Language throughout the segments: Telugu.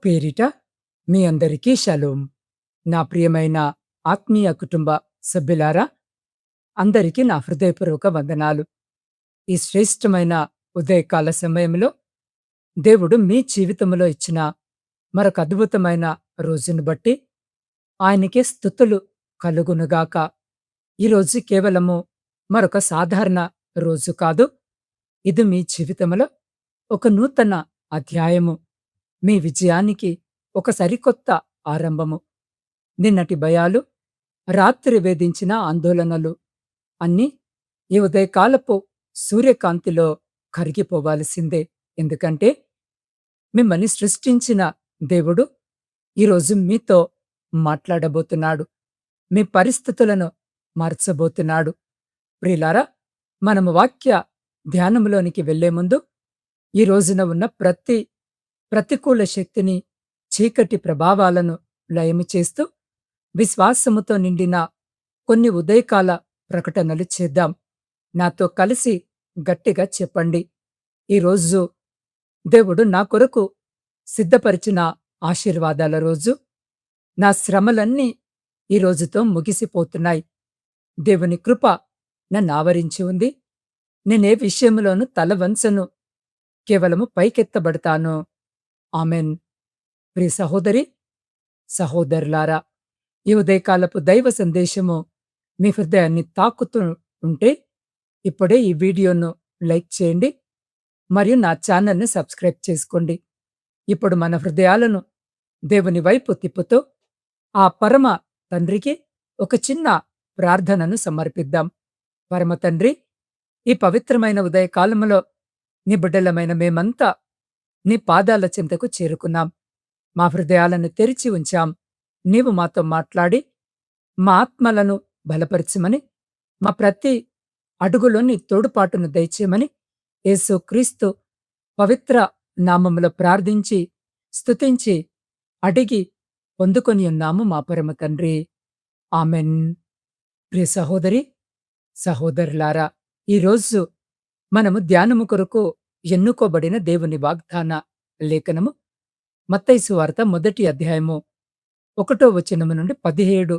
పేరిట మీ అందరికీ షలోం. నా ప్రియమైన ఆత్మీయ కుటుంబ సభ్యులారా, అందరికీ నా హృదయపూర్వక వందనాలు. ఈ శ్రేష్టమైన ఉదయకాల సమయంలో దేవుడు మీ జీవితంలో ఇచ్చిన మరొక అద్భుతమైన రోజును బట్టి ఆయనకే స్తుతులు కలుగునుగాక. ఈరోజు కేవలము మరొక సాధారణ రోజు కాదు. ఇది మీ జీవితంలో ఒక నూతన అధ్యాయము. మీ విజయానికి ఒక సరికొత్త ఆరంభము. నిన్నటి భయాలు, రాత్రి వేధించిన ఆందోళనలు అన్నీ ఈ ఉదయకాలపు సూర్యకాంతిలో కరిగిపోవాల్సిందే. ఎందుకంటే మిమ్మల్ని సృష్టించిన దేవుడు ఈరోజు మీతో మాట్లాడబోతున్నాడు. మీ పరిస్థితులను మార్చబోతున్నాడు. ప్రియులారా, మనము వాక్య ధ్యానంలోనికి వెళ్లే ముందు ఈ రోజున ఉన్న ప్రతికూల శక్తిని, చీకటి ప్రభావాలను లయము చేస్తూ విశ్వాసముతో నిండిన కొన్ని ఉదయకాల ప్రకటనలు చేద్దాం. నాతో కలిసి గట్టిగా చెప్పండి. ఈరోజు దేవుడు నా కొరకు సిద్ధపరిచిన ఆశీర్వాదాల రోజు. నా శ్రమలన్నీ ఈ రోజుతో ముగిసిపోతున్నాయి. దేవుని కృప నన్ను ఆవరించి ఉంది. నేనే విషయంలోనూ తల వంచను, కేవలము పైకెత్తబడతాను. ఆమెన్. ప్రియ సహోదరి, సహోదరులారా, ఈ ఉదయకాలపు దైవ సందేశము మీ హృదయాన్ని తాకుతూ ఉంటే ఇప్పుడే ఈ వీడియోను లైక్ చేయండి మరియు నా ఛానల్ని సబ్స్క్రైబ్ చేసుకోండి. ఇప్పుడు మన హృదయాలను దేవుని వైపు తిప్పుతూ ఆ పరమ తండ్రికి ఒక చిన్న ప్రార్థనను సమర్పిద్దాం. పరమ తండ్రి, ఈ పవిత్రమైన ఉదయకాలములో నీ బిడ్డలమైన మేమంతా నీ పాదాల చెంతకు చేరుకున్నాం. మా హృదయాలను తెరిచి ఉంచాం. నీవు మాతో మాట్లాడి మా ఆత్మలను బలపరచమని, మా ప్రతి అడుగులో నీ తోడుపాటును దయచేయమని యేసు క్రీస్తు పవిత్ర నామములో ప్రార్థించి స్తుతించి అడిగి పొందుకొని ఉన్నాము మా పరమ తండ్రి. ఆమెన్. ప్రియ సహోదరి, సహోదరులారా, ఈరోజు మనము ధ్యానము కొరకు ఎన్నుకోబడిన దేవుని వాగ్దాన లేఖనము మత్తయి సువార్త 1వ అధ్యాయము 1వ వచనము నుండి 17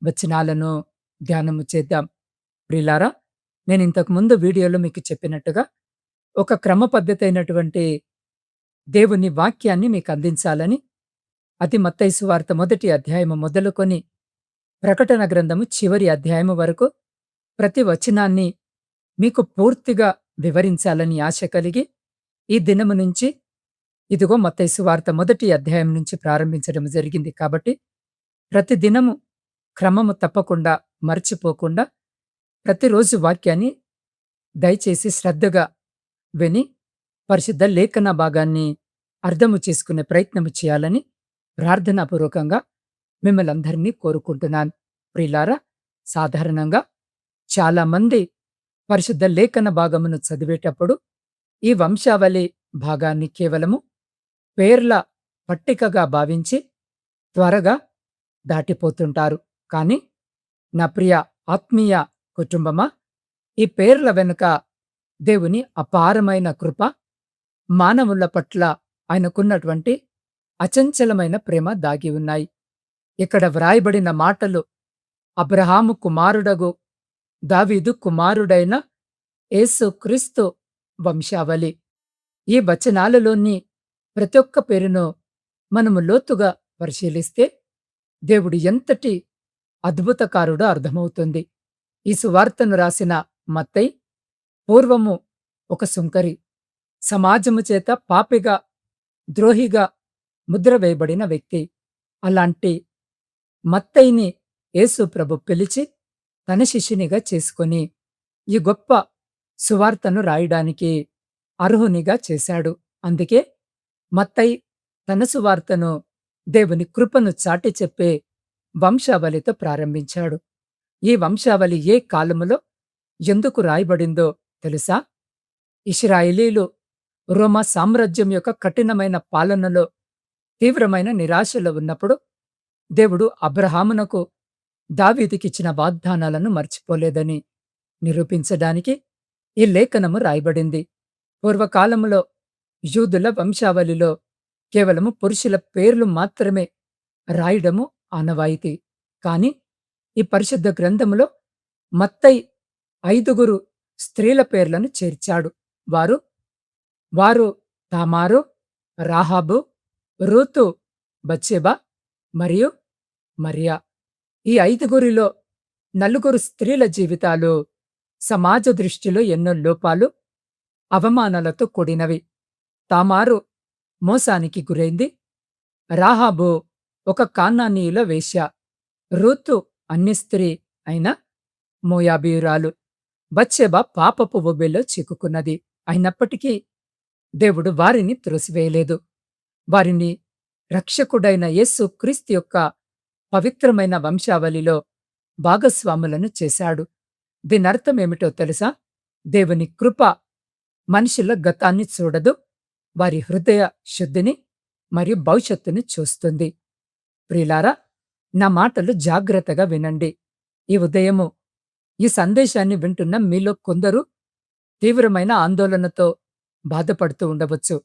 వచనాలను ధ్యానము చేద్దాం. ప్రియులారా, నేను ఇంతకు ముందు వీడియోలో మీకు చెప్పినట్టుగా ఒక క్రమ పద్ధతి అయినటువంటి దేవుని వాక్యాన్ని మీకు అందించాలని, అది మత్తయి సువార్త 1వ అధ్యాయము మొదలుకొని ప్రకటన గ్రంథము చివరి అధ్యాయము వరకు ప్రతి వచనాన్ని మీకు పూర్తిగా వివరించాలని ఆశ కలిగి ఈ దినము నుంచి ఇదిగో మత్తయి సువార్త 1వ అధ్యాయం నుంచి ప్రారంభించడం జరిగింది. కాబట్టి ప్రతి దినము క్రమము తప్పకుండా మర్చిపోకుండా ప్రతిరోజు వాక్యాన్ని దయచేసి శ్రద్ధగా విని పరిశుద్ధ లేఖన భాగాన్ని అర్థము చేసుకునే ప్రయత్నము చేయాలని ప్రార్థనాపూర్వకంగా మిమ్మల్ని అందరినీ కోరుకుంటున్నాను. ప్రియులారా, సాధారణంగా చాలామంది పరిశుద్ధ లేఖన భాగమును చదివేటప్పుడు ఈ వంశావళి భాగాన్ని కేవలము పేర్ల పట్టికగా భావించి త్వరగా దాటిపోతుంటారు. కానీ నా ప్రియ ఆత్మీయ కుటుంబమా, ఈ పేర్ల వెనుక దేవుని అపారమైన కృప, మానవుల పట్ల ఆయనకున్నటువంటి అచంచలమైన ప్రేమ దాగి ఉన్నాయి. ఇక్కడ వ్రాయబడిన మాటలు అబ్రహాము కుమారుడగు దావీదు కుమారుడైన యేసు క్రీస్తు వంశావళి. ఈ వచనాలలోని ప్రతి ఒక్క పేరును మనము లోతుగా పరిశీలిస్తే దేవుడు ఎంతటి అద్భుతకారుడో అర్థమవుతుంది. ఈ సువార్తను రాసిన మత్తయి పూర్వము ఒక సుంకరి, సమాజము చేత పాపిగా, ద్రోహిగా ముద్ర వేయబడిన వ్యక్తి. అలాంటి మత్తయిని యేసు ప్రభు పిలిచి తన శిష్యునిగా చేసుకొని ఈ గొప్ప సువార్తను రాయడానికి అర్హునిగా చేశాడు. అందుకే మత్తయి తన సువార్తను దేవుని కృపను చాటి చెప్పే వంశావళితో ప్రారంభించాడు. ఈ వంశావళి ఏ కాలములో ఎందుకు రాయబడిందో తెలుసా? ఇశ్రాయేలీలు రోమా సామ్రాజ్యం యొక్క కఠినమైన పాలనలో తీవ్రమైన నిరాశలో ఉన్నప్పుడు దేవుడు అబ్రహామునకు దావీదుకిచ్చిన వాగ్దానాలను మర్చిపోలేదని నిరూపించడానికి ఈ లేఖనము రాయబడింది. పూర్వకాలములో యూదుల వంశావళిలో కేవలము పురుషుల పేర్లు మాత్రమే రాయడము ఆనవాయితీ. కాని ఈ పరిశుద్ధ గ్రంథములో మత్తయి 5 స్త్రీల పేర్లను చేర్చాడు. వారు వారు తామారు, రాహాబు, రూతు, బత్షెబ మరియు మరియా. ఈ 5లో 4 స్త్రీల జీవితాలు సమాజ దృష్టిలో ఎన్నో లోపాలు, అవమానాలతో కూడినవి. తామారు మోసానికి గురైంది. రాహాబు ఒక కానానీయుల వేశ్య. రూతు అన్యస్త్రీ అయిన మోయాబీయురాలు. బత్షెబ పాపపు ఊబిలో చిక్కుకున్నది. అయినప్పటికీ దేవుడు వారిని త్రోసివేయలేదు. వారిని రక్షకుడైన యేసు క్రీస్తు యొక్క పవిత్రమైన వంశావళిలో భాగస్వాములను చేశాడు. దీనర్థమేమిటో తెలుసా? దేవుని కృప మనుషుల గతాన్ని చూడదు, వారి హృదయ శుద్ధిని మరియు భవిష్యత్తుని చూస్తుంది. ప్రియులారా, నా మాటలు జాగ్రత్తగా వినండి. ఈ ఉదయము ఈ సందేశాన్ని వింటున్న మీలో కొందరు తీవ్రమైన ఆందోళనతో బాధపడుతూ ఉండవచ్చు.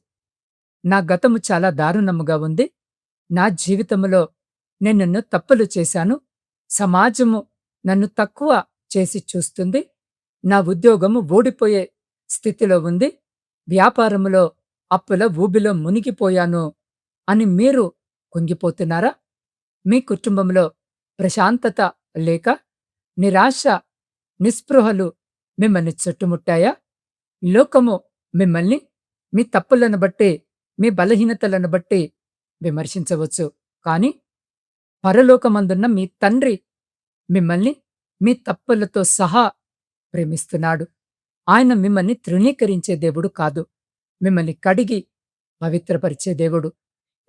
నా గతము చాలా దారుణముగా ఉంది. నా జీవితంలో నేనెన్నో తప్పులు చేశాను. సమాజము నన్ను తక్కువ చేసి చూస్తుంది. నా ఉద్యోగము ఊడిపోయే స్థితిలో ఉంది. వ్యాపారములో అప్పుల ఊబిలో మునిగిపోయాను అని మీరు కుంగిపోతున్నారా? మీ కుటుంబంలో ప్రశాంతత లేక నిరాశ, నిస్పృహలు మిమ్మల్ని చుట్టుముట్టాయా? లోకము మిమ్మల్ని మీ తప్పులను బట్టి, మీ బలహీనతలను బట్టి విమర్శించవచ్చు. కాని పరలోకమందున్న మీ తండ్రి మిమ్మల్ని మీ తప్పులతో సహా ప్రేమిస్తున్నాడు. ఆయన మిమ్మల్ని తృణీకరించే దేవుడు కాదు. మిమ్మల్ని కడిగి పవిత్రపరిచే దేవుడు.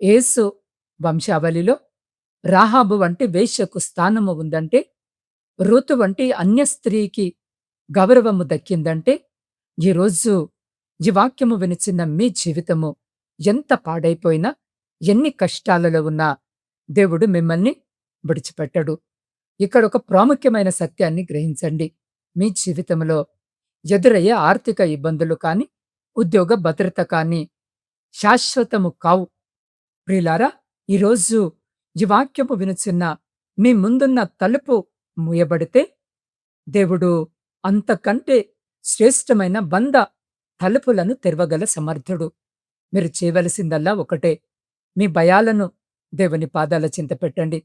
యేసు వంశావళిలో రాహాబు వంటి వేశ్యకు స్థానము ఉందంటే, రూతు వంటి అన్య స్త్రీకి గౌరవము దక్కిందంటే, ఈరోజు ఈ వాక్యము వినిచిన్న మీ జీవితము ఎంత పాడైపోయినా, ఎన్ని కష్టాలలో ఉన్నా దేవుడు మిమ్మల్ని విడిచిపెట్టడు. ఇక్కడ ఒక ప్రాముఖ్యమైన సత్యాన్ని గ్రహించండి. మీ జీవితంలో ఎదురయ్యే ఆర్థిక ఇబ్బందులు కాని, ఉద్యోగ భద్రత కాని శాశ్వతము కావు. ప్రియులారా, ఈరోజు ఈ వాక్యము వినుచున్న మీ ముందున్న తలుపు మూయబడితే, దేవుడు అంతకంటే శ్రేష్టమైన 100 తలుపులను తెరవగల సమర్థుడు. మీరు చేయవలసిందల్లా ఒకటే, మీ భయాలను దేవుని పాదాల చింత పెట్టండి.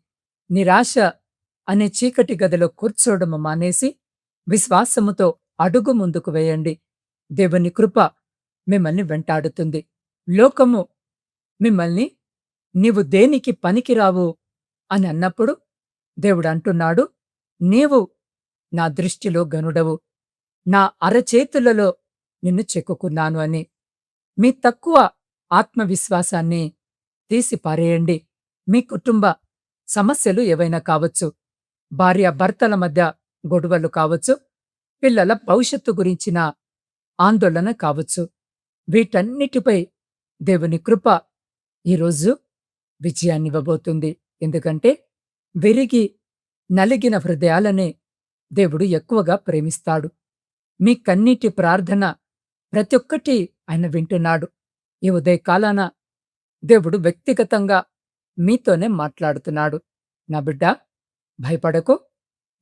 నిరాశ అనే చీకటి గదిలో కూర్చోవడము మానేసి విశ్వాసముతో అడుగు ముందుకు వేయండి. దేవుని కృప మిమ్మల్ని వెంటాడుతుంది. లోకము మిమ్మల్ని నీవు దేనికి పనికిరావు అని అన్నప్పుడు దేవుడు అంటున్నాడు, నీవు నా దృష్టిలో గనుడవు, నా అరచేతులలో నిన్ను చెక్కుకున్నాను అని. మీ తక్కువ ఆత్మవిశ్వాసాన్ని తీసి పారేయండి. మీ కుటుంబ సమస్యలు ఏవైనా కావచ్చు, భార్య భర్తల మధ్య గొడవలు కావచ్చు, పిల్లల భవిష్యత్తు గురించిన ఆందోళన కావచ్చు. వీటన్నిటిపై దేవుని కృప ఈరోజు విజయాన్నివ్వబోతుంది. ఎందుకంటే విరిగి నలిగిన హృదయాలనే దేవుడు ఎక్కువగా ప్రేమిస్తాడు. మీ కన్నీటి ప్రార్థన ప్రతి ఒక్కటి ఆయన వింటున్నాడు. ఈ ఉదయకాలాన దేవుడు వ్యక్తిగతంగా మీతోనే మాట్లాడుతున్నాడు. నా బిడ్డా, భయపడకు,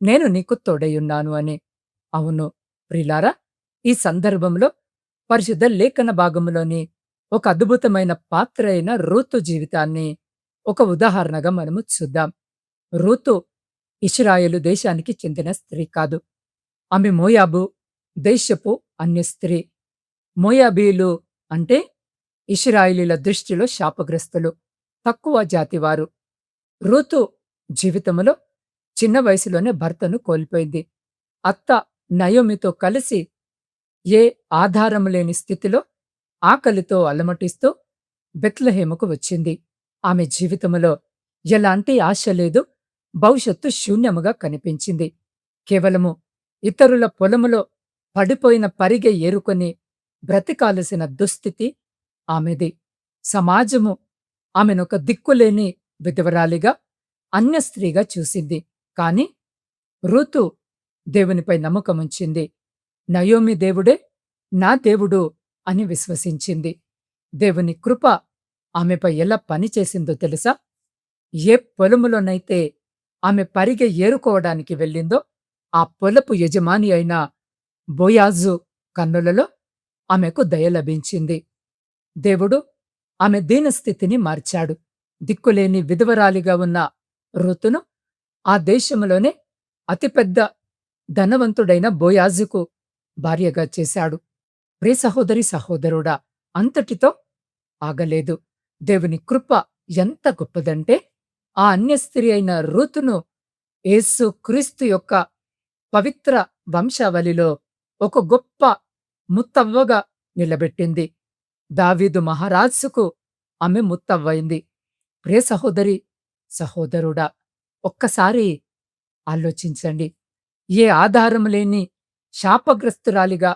నేను నీకు తోడైయున్నాను అని. అవును ప్రియులారా, ఈ సందర్భంలో పరిశుద్ధ లేఖన భాగంలోని ఒక అద్భుతమైన పాత్ర అయిన రూతు జీవితాన్ని ఒక ఉదాహరణగా మనము చూద్దాం. రూతు ఇశ్రాయేలు దేశానికి చెందిన స్త్రీ కాదు. ఆమె మోయాబు దేశపు అన్య స్త్రీ. మోయాబీలు అంటే ఇశ్రాయేలీల దృష్టిలో శాపగ్రస్తులు, తక్కువ జాతివారు. రూతు జీవితంలో చిన్న వయసులోనే భర్తను కోల్పోయింది. అత్త నయోమితో కలిసి ఏ ఆధారం లేని స్థితిలో ఆకలితో అలమటిస్తూ బెత్లెహేముకు వచ్చింది. ఆమె జీవితంలో ఎలాంటి ఆశ లేదు, భవిష్యత్తు శూన్యముగా కనిపించింది. కేవలము ఇతరుల పొలములో పడిపోయిన పరిగె ఏరుకొని బ్రతికాల్సిన దుస్థితి ఆమెది. సమాజము ఆమెనొక దిక్కులేని విధవరాలిగా, అన్య స్త్రీగా చూసింది. కాని రూతు దేవునిపై నమ్మకముంచింది. నయోమి దేవుడే నా దేవుడు అని విశ్వసించింది. దేవుని కృప ఆమెపై ఎలా పనిచేసిందో తెలుసా? ఏ పొలములోనైతే ఆమె పరిగె ఏరుకోవడానికి వెళ్ళిందో, ఆ పొలపు యజమాని అయిన బోయాజు కన్నులలో ఆమెకు దయ లభించింది. దేవుడు ఆమె దీనస్థితిని మార్చాడు. దిక్కులేని విధవరాలిగా ఉన్న రూతును ఆ దేశంలోనే అతిపెద్ద ధనవంతుడైన బోయాజుకు భార్యగా చేశాడు. ప్రియ సహోదరి సహోదరుడా, అంతటితో ఆగలేదు. దేవుని కృప ఎంత గొప్పదంటే, ఆ అన్య స్త్రీ అయిన రూతును యేసు క్రీస్తు యొక్క పవిత్ర వంశావళిలో ఒక గొప్ప ముత్తవ్వగా నిలబెట్టింది. దావీదు మహారాజుకు ఆమె ముత్తవ్వైంది. ప్రియ సహోదరి సహోదరుడా, ఒక్కసారి ఆలోచించండి. ఏ ఆధారం లేని శాపగ్రస్తురాలిగా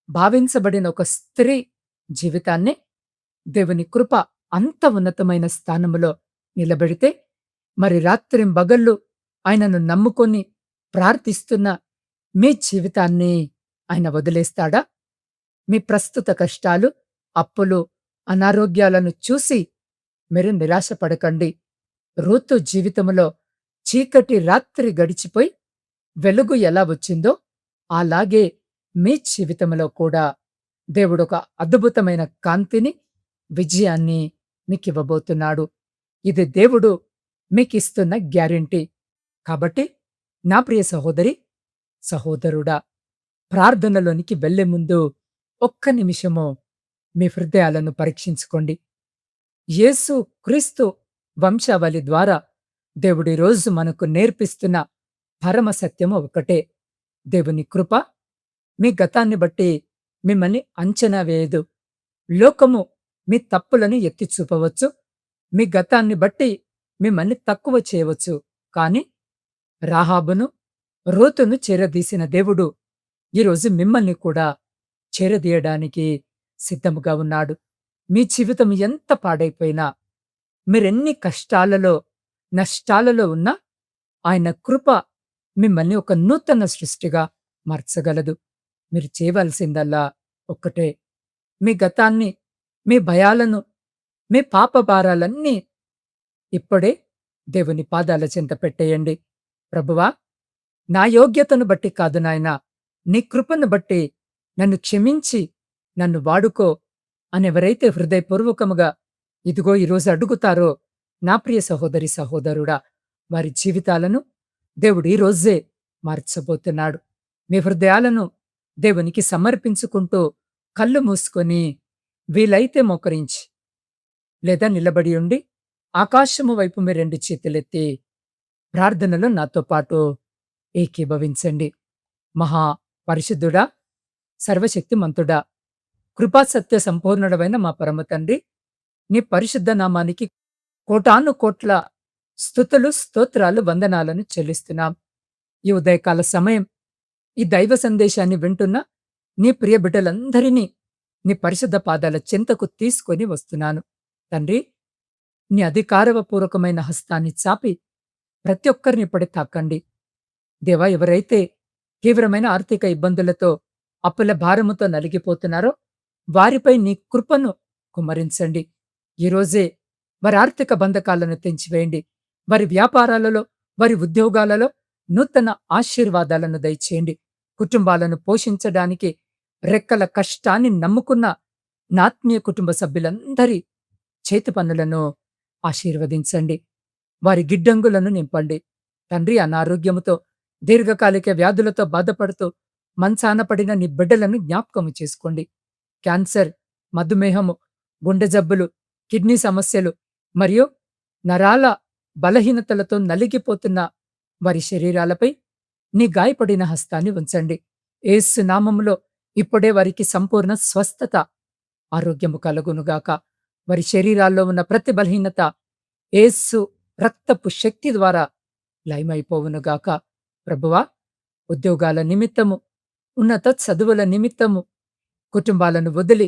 భావించబడిన ఒక స్త్రీ జీవితాన్ని దేవుని కృప అంత ఉన్నతమైన స్థానములో నిలబెడితే, మరి రాత్రింబగళ్ళు ఆయనను నమ్ముకొని ప్రార్థిస్తున్న మీ జీవితాన్ని ఆయన వదిలేస్తాడా? మీ ప్రస్తుత కష్టాలు, అప్పులు, అనారోగ్యాలను చూసి మీరు నిరాశపడకండి. రూతు జీవితములో చీకటి రాత్రి గడిచిపోయి వెలుగు ఎలా వచ్చిందో, అలాగే మీ జీవితంలో కూడా దేవుడొక అద్భుతమైన కాంతిని, విజయాన్ని మీకివ్వబోతున్నాడు. ఇది దేవుడు మీకిస్తున్న గ్యారెంటీ. కాబట్టి నా ప్రియ సహోదరి, సహోదరుడా, ప్రార్థనలోనికి వెళ్ళే ముందు ఒక్క నిమిషము మీ హృదయాలను పరీక్షించుకోండి. యేసు క్రీస్తు వంశావళి ద్వారా దేవుడి రోజు మనకు నేర్పిస్తున్న పరమ సత్యము ఒకటే. దేవుని కృప మీ గతాన్ని బట్టి మిమ్మల్ని అంచనా వేయదు. లోకము మీ తప్పులను ఎత్తి చూపవచ్చు. మీ గతాన్ని బట్టి మిమ్మల్ని తక్కువ చేయవచ్చు. కాని రాహాబును, రూతును చేరదీసిన దేవుడు ఈరోజు మిమ్మల్ని కూడా చేరదీయడానికి సిద్ధముగా ఉన్నాడు. మీ జీవితం ఎంత పాడైపోయినా, మీరెన్ని కష్టాలలో, నష్టాలలో ఉన్నా ఆయన కృప మిమ్మల్ని ఒక నూతన సృష్టిగా మార్చగలదు. మీరు చేయవలసిందల్లా ఒక్కటే. మీ గతాన్ని, మీ భయాలను, మీ పాప భారాలన్నీ ఇప్పుడే దేవుని పాదాల చెంత పెట్టేయండి. ప్రభువా, నా యోగ్యతను బట్టి కాదు నాయనా, నీ కృపను బట్టి నన్ను క్షమించి నన్ను వాడుకో అని ఎవరైతే హృదయపూర్వకముగా ఇదిగో ఈరోజు అడుగుతారో, నా ప్రియ సహోదరి సహోదరుడా, వారి జీవితాలను దేవుడు ఈ రోజే మార్చబోతున్నాడు. మీ హృదయాలను దేవునికి సమర్పించుకుంటూ కళ్ళు మూసుకొని వీలైతే మోకరించి లేదా నిలబడి ఉండి ఆకాశము వైపు మీ రెండు చేతులెత్తి ప్రార్థనలో నాతో పాటు ఏకీభవించండి. మహా పరిశుద్ధుడా, సర్వశక్తిమంతుడా, కృపాసత్య సంపూర్ణుడవైన మా పరమ తండ్రి, నీ పరిశుద్ధ నామానికి కోటాను కోట్ల స్తుతులు, స్తోత్రాలు, వందనాలను చెల్లిస్తున్నాం. ఈ ఉదయకాల సమయం ఈ దైవ సందేశాన్ని వింటున్న నీ ప్రియ బిడ్డలందరినీ నీ పరిశుద్ధ పాదాల చెంతకు తీసుకొని వస్తున్నాను. తండ్రి, నీ అధికారపూర్వకమైన హస్తాన్ని చాపి ప్రతి ఒక్కరిని ఇప్పుడే తాకండి. దేవా, ఎవరైతే తీవ్రమైన ఆర్థిక ఇబ్బందులతో, అప్పుల భారముతో నలిగిపోతున్నారో వారిపై నీ కృపను కుమ్మరించండి. ఈరోజే వారి ఆర్థిక బంధకాలను తెంచివేయండి. వారి వ్యాపారాలలో, వారి ఉద్యోగాలలో నూతన ఆశీర్వాదాలను దయచేయండి. కుటుంబాలను పోషించడానికి రెక్కల కష్టాన్ని నమ్ముకున్న నా ఆత్మీయ కుటుంబ సభ్యులందరి చేతి పనులను ఆశీర్వదించండి. వారి గిడ్డంగులను నింపండి. తండ్రి, అనారోగ్యముతో, దీర్ఘకాలిక వ్యాధులతో బాధపడుతూ మంచాన పడిన నీ బిడ్డలను జ్ఞాపకము చేసుకోండి. క్యాన్సర్, మధుమేహము, గుండె జబ్బులు, కిడ్నీ సమస్యలు మరియు నరాల బలహీనతలతో నలిగిపోతున్న వారి శరీరాలపై నీ గాయపడిన హస్తాన్ని ఉంచండి. యేసు నామములో ఇప్పుడే వారికి సంపూర్ణ స్వస్థత, ఆరోగ్యము కలుగునుగాక. వారి శరీరాల్లో ఉన్న ప్రతి బలహీనత యేసు రక్తపు శక్తి ద్వారా లయమైపోవునుగాక. ప్రభువా, ఉద్యోగాల నిమిత్తము, ఉన్నత చదువుల నిమిత్తము కుటుంబాలను వదిలి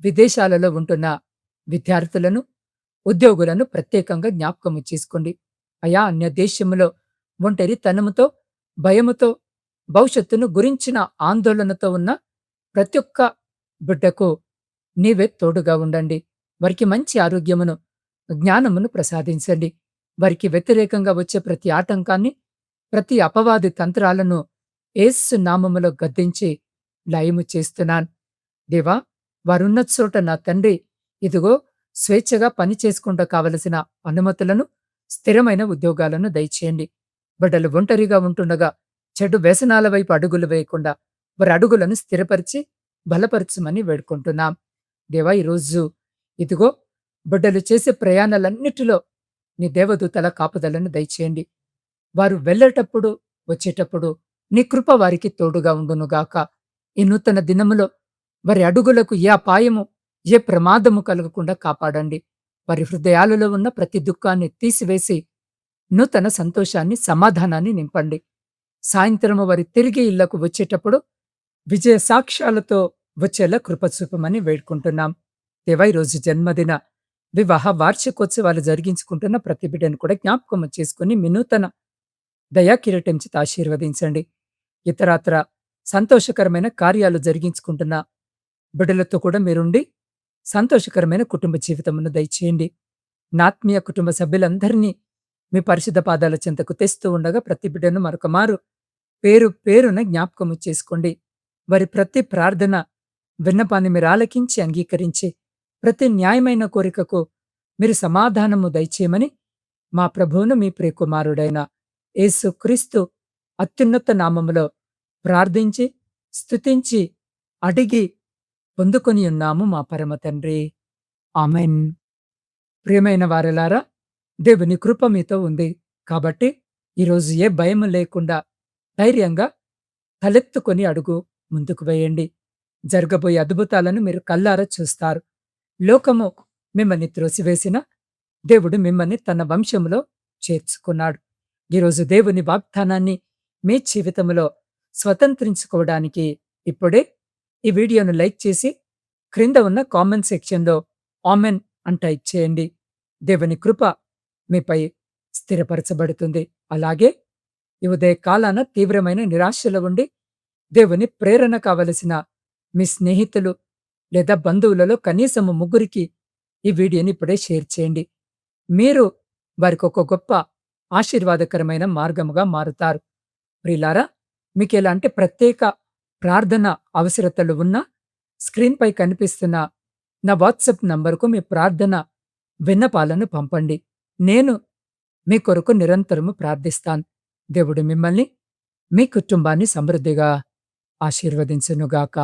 విదేశాలలో ఉంటున్న విద్యార్థులను, ఉద్యోగులను ప్రత్యేకంగా జ్ఞాపకము చేసుకోండి. అయా, అన్య దేశములో ఒంటరితనముతో, భయముతో, భవిష్యత్తును గురించిన ఆందోళనతో ఉన్న ప్రతి ఒక్క బిడ్డకు నీవే తోడుగా ఉండండి. వారికి మంచి ఆరోగ్యమును, జ్ఞానమును ప్రసాదించండి. వారికి వ్యతిరేకంగా వచ్చే ప్రతి ఆటంకాన్ని, ప్రతి అపవాది తంత్రాలను యేసు నామములో గద్దించి లయము చేస్తున్నాను. దేవా, వారున్న చోట నా తండ్రి, ఇదిగో స్వేచ్ఛగా పని చేసుకుంట కావలసిన అనుమతులను, స్థిరమైన ఉద్యోగాలను దయచేయండి. బిడ్డలు ఒంటరిగా ఉంటుండగా చెడు వ్యసనాల వైపు అడుగులు వేయకుండా వారి అడుగులను స్థిరపరిచి బలపరచమని వేడుకుంటున్నాం. దేవా, ఈరోజు ఇదిగో బిడ్డలు చేసే ప్రయాణాలన్నిటిలో నీ దేవదూతల కాపుదలను దయచేయండి. వారు వెళ్ళేటప్పుడు, వచ్చేటప్పుడు నీ కృప వారికి తోడుగా ఉండునుగాక. ఈ నూతన దినములో వారి అడుగులకు ఏ అపాయము, ఏ ప్రమాదము కలగకుండా కాపాడండి. వారి హృదయాలలో ఉన్న ప్రతి దుఃఖాన్ని తీసివేసి నూతన సంతోషాన్ని, సమాధానాన్ని నింపండి. సాయంత్రము వారి తిరిగి ఇళ్లకు వచ్చేటప్పుడు విజయ సాక్ష్యాలతో వచ్చేలా కృప చూపమని వేడుకుంటున్నాం. దేవా, ఈరోజు జన్మదిన, వివాహ వార్షికోత్సవాలు జరిగించుకుంటున్న ప్రతి బిడ్డను కూడా జ్ఞాపకం చేసుకుని మీ నూతన దయాకిరీటం చేత ఆశీర్వదించండి. ఇతరాత్ర సంతోషకరమైన కార్యాలు జరిగించుకుంటున్న బిడ్డలతో కూడా మీరుండి సంతోషకరమైన కుటుంబ జీవితమును దయచేయండి. నా ఆత్మీయ కుటుంబ సభ్యులందరినీ మీ పరిశుద్ధ పాదాల చెంతకు తెస్తూ ఉండగా ప్రతి బిడ్డను మరొక మారు పేరు పేరున జ్ఞాపకము చేసుకోండి. వారి ప్రతి ప్రార్థన, విన్నపాన్ని మీరు ఆలకించి అంగీకరించి ప్రతి న్యాయమైన కోరికకు మీరు సమాధానము దయచేయమని మా ప్రభువును, మీ ప్రియకుమారుడైన యేసు క్రీస్తు అత్యున్నత నామములో ప్రార్థించి, స్తుతించి, అడిగి పొందుకొని ఉన్నాము మా పరమ తండ్రి. ఆమెన్. ప్రియమైన వారలారా, దేవుని కృప మీతో ఉంది కాబట్టి ఈరోజు ఏ భయము లేకుండా ధైర్యంగా తలెత్తుకొని అడుగు ముందుకు వేయండి. జరగబోయే అద్భుతాలను మీరు కల్లారా చూస్తారు. లోకము మిమ్మల్ని త్రోసివేసిన దేవుడు మిమ్మల్ని తన వంశములో చేర్చుకున్నాడు. ఈరోజు దేవుని వాగ్దానాన్ని మీ జీవితంలో స్వతంత్రించుకోవడానికి ఇప్పుడే ఈ వీడియోను లైక్ చేసి క్రింద ఉన్న కామెంట్ సెక్షన్‌లో ఆమెన్ అని టైప్ చేయండి. దేవుని కృప మీపై స్థిరపరచబడుతుంది. అలాగే ఈ ఉదయ కాలాన తీవ్రమైన నిరాశలో ఉండి దేవుని ప్రేరణ కావలసిన మీ స్నేహితులు లేదా బంధువులలో కనీసము ముగ్గురికి ఈ వీడియోని ఇప్పుడే షేర్ చేయండి. మీరు వారికి ఒక గొప్ప ఆశీర్వాదకరమైన మార్గముగా మారుతారు. ప్రియులారా, మీకు ఎలాంటి ప్రత్యేక ప్రార్థన అవసరతలు ఉన్నా స్క్రీన్పై కనిపిస్తున్న నా వాట్సాప్ నంబరుకు మీ ప్రార్థన విన్నపాలను పంపండి. నేను మీ కొరకు నిరంతరము ప్రార్థిస్తాను. దేవుడు మిమ్మల్ని, మీ కుటుంబాన్ని సమృద్ధిగా ఆశీర్వదించునుగాక.